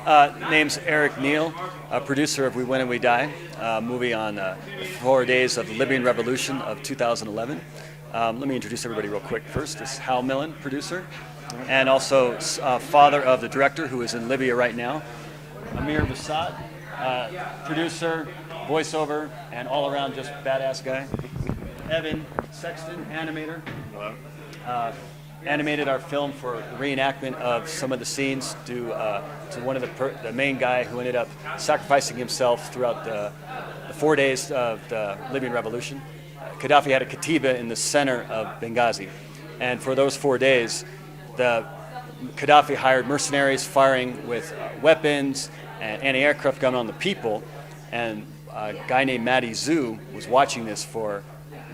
Name's Erik Niel, producer of We Win and We Die, a movie on the 4 days of the Libyan Revolution of 2011. Let me introduce everybody real quick first. This is Hal Millan, producer, and also father of the director who is in Libya right now. Amir Masud, producer, voiceover, and all-around just badass guy. Evan, Sexton, animator. Hello. Animated our film for reenactment of some of the scenes to one of the main guy who ended up sacrificing himself throughout the 4 days of the Libyan Revolution. Gaddafi had a katiba in the center of Benghazi, and for those 4 days, Gaddafi hired mercenaries firing with weapons and anti-aircraft gun on the people, and a guy named Madi Zoo was watching this for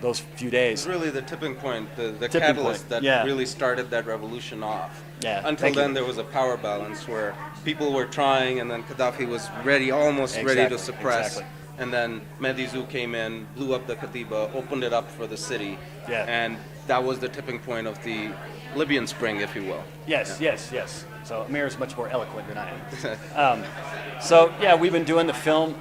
those few days. It's really the tipping point, the Tipping catalyst point, that really started that revolution off. Yeah, Until then, there was a power balance where people were trying, and then Gaddafi was almost ready to suppress. Exactly. And then Mehdi came in, blew up the Katiba, opened it up for the city, and that was the tipping point of the Libyan Spring, if you will. Yes. So Amir is much more eloquent than I am. So we've been doing the film.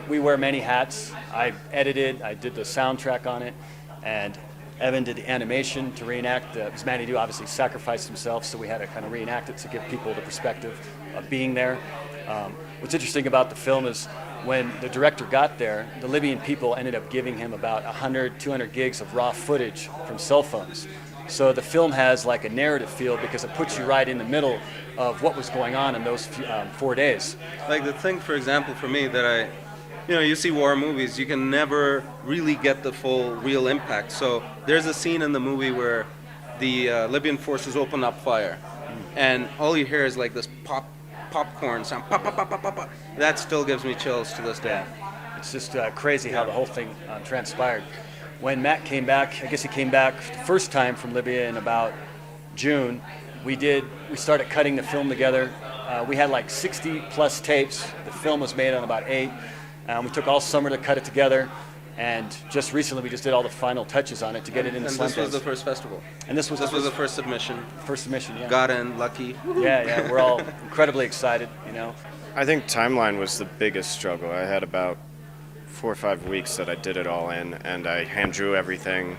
We wear many hats. I edited, I did the soundtrack on it, and Evan did the animation to reenact. Because Manny obviously sacrificed himself, so we had to kind of reenact it to give people the perspective of being there. What's interesting about the film is when the director got there, the Libyan people ended up giving him about 100, 200 gigs of raw footage from cell phones. So the film has like a narrative feel because it puts you right in the middle of what was going on in those 4 days. Like the thing, for example, for me that you see war movies, you can never really get the full real impact. So there's a scene in the movie where the Libyan forces open up fire, and all you hear is like this popcorn sound, pop, pop, pop, pop, pop, pop. That still gives me chills to this day. It's just crazy how the whole thing transpired. When Matt came back, I guess he came back the first time from Libya in about June. We started cutting the film together. We had like 60 plus tapes. The film was made on about 8. We took all summer to cut it together, and just recently we just did all the final touches on it to get it into Slamdance. And this was the first festival. And this was the first submission. First submission, yeah. Got in, lucky. Yeah, we're all incredibly excited, I think timeline was the biggest struggle. I had about 4 or 5 weeks that I did it all in, and I hand drew everything.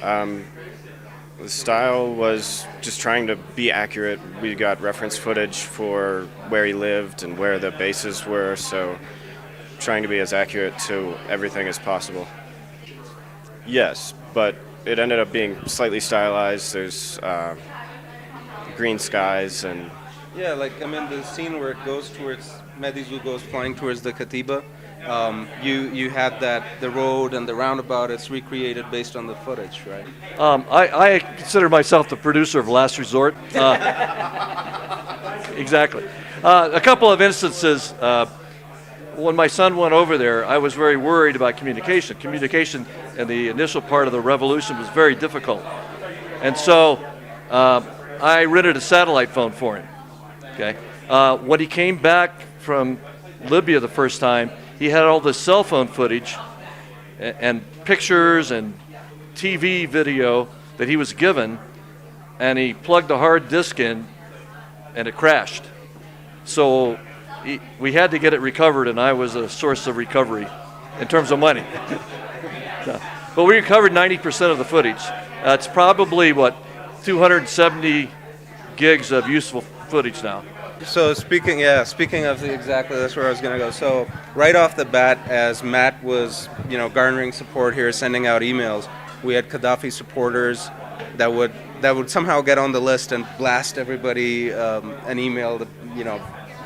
The style was just trying to be accurate. We got reference footage for where he lived and where the bases were, so trying to be as accurate to everything as possible. Yes, but it ended up being slightly stylized. There's green skies and... Yeah, the scene where it goes towards, Mehdi goes flying towards the Katiba, you had the road and the roundabout, it's recreated based on the footage, right? I consider myself the producer of Last Resort. Exactly. A couple of instances, when my son went over there, I was very worried about communication. Communication in the initial part of the revolution was very difficult. And so I rented a satellite phone for him. Okay. When he came back from Libya the first time, he had all this cell phone footage and pictures and TV video that he was given, and he plugged a hard disk in, and it crashed. So we had to get it recovered, and I was a source of recovery in terms of money. But we recovered 90% of the footage. It's probably, 270 gigs of useful footage now. So speaking of exactly, that's where I was going to go. So right off the bat, as Matt was, garnering support here, sending out emails, we had Gaddafi supporters that would somehow get on the list and blast everybody an email,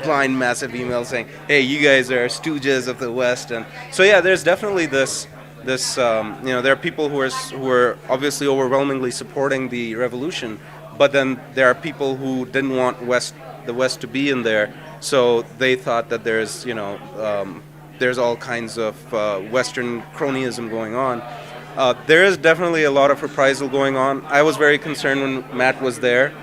blind massive email saying, "Hey, you guys are stooges of the West." And so there's definitely this there are people who are obviously overwhelmingly supporting the revolution, but then there are people who didn't want the West to be in there, so they thought that there's all kinds of Western cronyism going on. There is definitely a lot of reprisal going on. I was very concerned when Matt was there.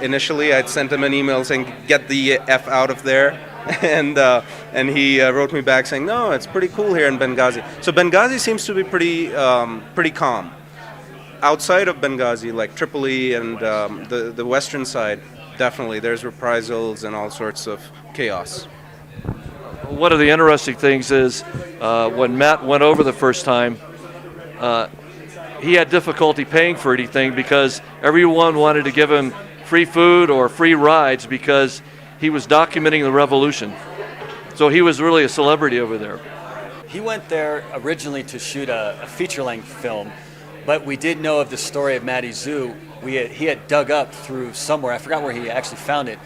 Initially, I'd sent him an email saying, "Get the F out of there," and he wrote me back saying, "No, it's pretty cool here in Benghazi." So Benghazi seems to be pretty calm. Outside of Benghazi, like Tripoli and the western side, definitely there's reprisals and all sorts of chaos. One of the interesting things is when Matt went over the first time, he had difficulty paying for anything because everyone wanted to give him free food or free rides because he was documenting the revolution. So he was really a celebrity over there. He went there originally to shoot a feature-length film, but we did know of the story of Matty Zoo. He had dug up through somewhere, I forgot where he actually found it,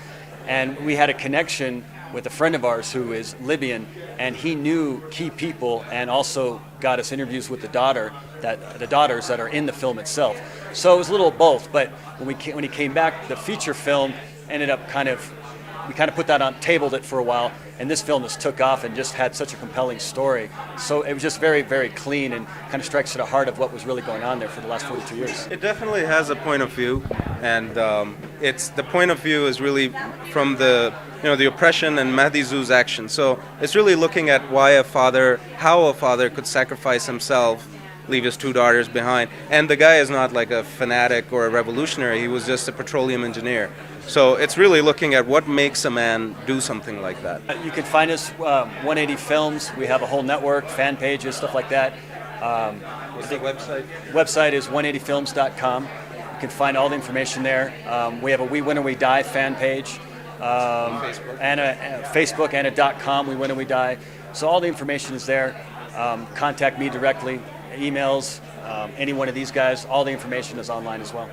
and we had a connection with a friend of ours who is Libyan, and he knew key people and also got us interviews with the daughters that are in the film itself. So it was a little of both, but when he came back, the feature film ended up we kind of put that on, tabled it for a while, and this film just took off and just had such a compelling story. So it was just very, very clean and kind of strikes to the heart of what was really going on there for the last 42 years. It definitely has a point of view, and the point of view is really from the oppression and Matty Zoo's action. So it's really looking at how a father could sacrifice himself, leave his two daughters behind. And the guy is not like a fanatic or a revolutionary, he was just a petroleum engineer. So it's really looking at what makes a man do something like that. You can find us 180 Films. We have a whole network, fan pages, stuff like that. What's the website? Website is 180films.com. You can find all the information there. We have a We Win or We Die fan page. Facebook. And a Facebook and a .com, We Win or We Die. So all the information is there. Contact me directly, emails, any one of these guys. All the information is online as well.